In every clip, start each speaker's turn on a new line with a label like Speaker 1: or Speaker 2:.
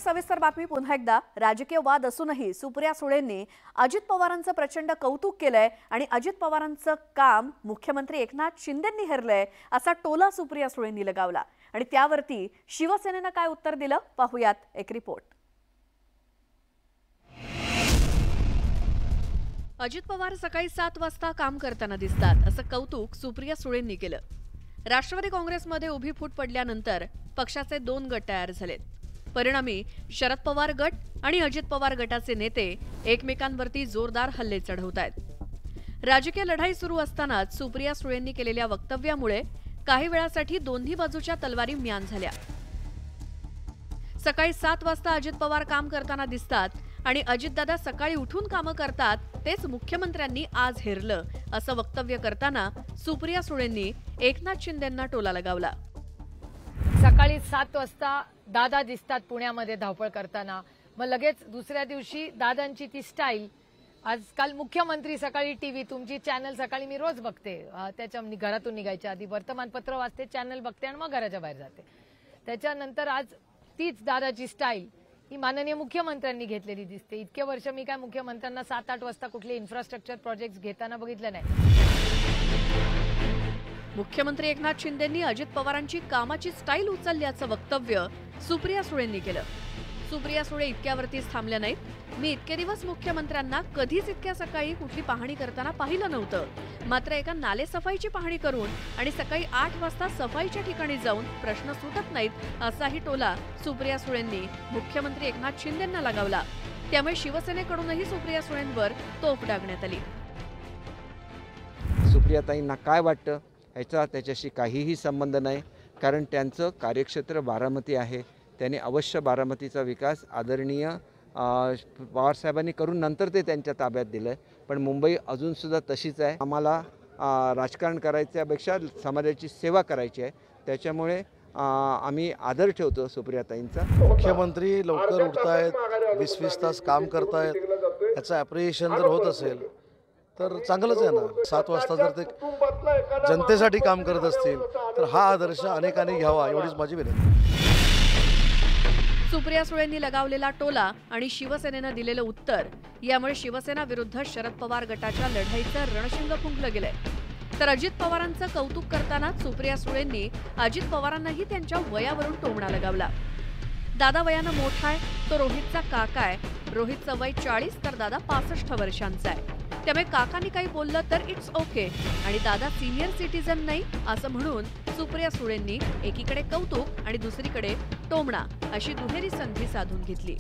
Speaker 1: सविस्तर बातमी पुन्हा एकदा। राजकीय वाद असूनही सुप्रिया सुळेंनी अजित पवारांचं प्रचंड कौतुक केलंय आणि अजित पवारांचं काम मुख्यमंत्री एकनाथ शिंदेंनी हेरलंय असा टोला सुप्रिया सुळेंनी लगावला आणि त्यावरती शिवसेनेनं काय उत्तर दिलं पाहूयात एक रिपोर्ट। अजित पवार सकाळी 7 वाजता काम करताना दिसतात असं कौतुक सुप्रिया सुळेंनी केलं। राष्ट्रवादी काँग्रेसमध्ये उभी फूट पडल्यानंतर पक्षाचे 2 गट तयार झालेत। परिणामी शरद पवार गट आणि अजित पवार गटाचे नेते एकमेकांवरती जोरदार हल्ले चढवतायत। राजकीय लढाई सुरू असतानाच सुप्रिया सुळेंनी केलेल्या वक्तव्यामुळे काही वेळासाठी दोन्ही बाजूच्या तलवारी म्यान झाल्या। सकाळी 7 वाजता अजित पवार काम करताना दिसतात आणि अजितदादा सकाळी उठून कामं करतात, तेच मुख्यमंत्र्यांनी आज हेरलं असं वक्तव्य करताना सुप्रिया सुळेंनी एकनाथ शिंदेंना टोला लगावला।
Speaker 2: सकाळी 7 वाजता दादा दिसतात पुण्यामध्ये धावपळ करताना, मग लगेच दुसऱ्या दिवशी दादांची ती स्टाईल। आजकाल मुख्यमंत्री सकाळी टीव्ही, तुमची चॅनल सकाळी मी रोज बघते, त्याच्या घरातून निघायच्या आधी वर्तमानपत्र वाचते, चॅनल बघते आणि मग घराच्या बाहेर जाते। त्याच्यानंतर आज तीच दादाची स्टाईल ही माननीय मुख्यमंत्र्यांनी घेतलेली दिसते। इतके वर्ष मी काय मुख्यमंत्र्यांना 7-8 वाजता कुठले इन्फ्रास्ट्रक्चर प्रोजेक्ट्स घेताना बघितलं नाही।
Speaker 1: मुख्यमंत्री एकनाथ शिंदेंनी अजित पवारांची कामाची स्टाईल उचलल्याचं वक्तव्य सुप्रिया सुळेंनी केलं। सुप्रिया सुळे इतक्यावरतीच थांबल्या नाहीत। मी इतके दिवस मुख्यमंत्र्यांना कधीच इतक्या सकाळी कुठली पाहणी करताना पाहिलं नव्हतं, मात्र एका नालेसफाईची पाहणी करून आणि सकाळी 8 वाजता सफाईच्या ठिकाणी जाऊन प्रश्न सुटत नाहीत असाही टोला सुप्रिया सुळेंनी मुख्यमंत्री एकनाथ शिंदेंना लगावला। त्यामुळे शिवसेनेकडूनही सुप्रिया सुळेंवर तोफ डागण्यात आली।
Speaker 3: सुप्रियाताईंना काय वाटतं ह्याचा त्याच्याशी काहीही संबंध नाही, कारण त्यांचं कार्यक्षेत्र बारामती आहे। त्यांनी अवश्य बारामतीचा विकास आदरणीय पवारसाहेबांनी करून नंतर ते त्यांच्या ताब्यात दिलं आहे, पण मुंबई अजूनसुद्धा तशीच आहे। आम्हाला राजकारण करायच्यापेक्षा समाजाची सेवा करायची आहे, त्याच्यामुळे आम्ही आदर ठेवतो सुप्रियाताईंचा।
Speaker 4: मुख्यमंत्री लवकर उठतायत, 20-20 तास काम करतायत, याचं ॲप्रिशिएशन जर होत असेल तर चांगलंच आहे ना। 7 वाजता जर ते जनतेसाठी काम करत असतील तर हा आदर्श अनेकांनी घ्यावा, एवढीच माझी विनंती।
Speaker 1: सुप्रिया सुळेंनी लगावलेला टोला आणि शिवसेनेनं दिलेलं उत्तर यामुळे शिवसेना विरुद्ध शरद पवार गटाच्या लढाईचं रणशिंग फुंकलं गेलंय। तर अजित पवारांचं कौतुक करताना सुप्रिया सुळेंनी अजित पवारांनाही त्यांच्या वयावरून टोमणा लगावला। दादा वयानं मोठा आहे, तो रोहितचा काका आहे। रोहितचं वय 40 तर दादा 65 वर्षांचा आहे, त्यामुळे काकांनी काही बोललं तर इट्स ओके आणि दादा सिनियर सिटीजन नाही असं म्हणून सुप्रिया सुळेंनी एकीकडे कौतुक आणि दुसरीकडे टोमणा अशी दुहेरी संधी साधून घेतली।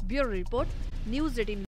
Speaker 1: Bureau report, news 18।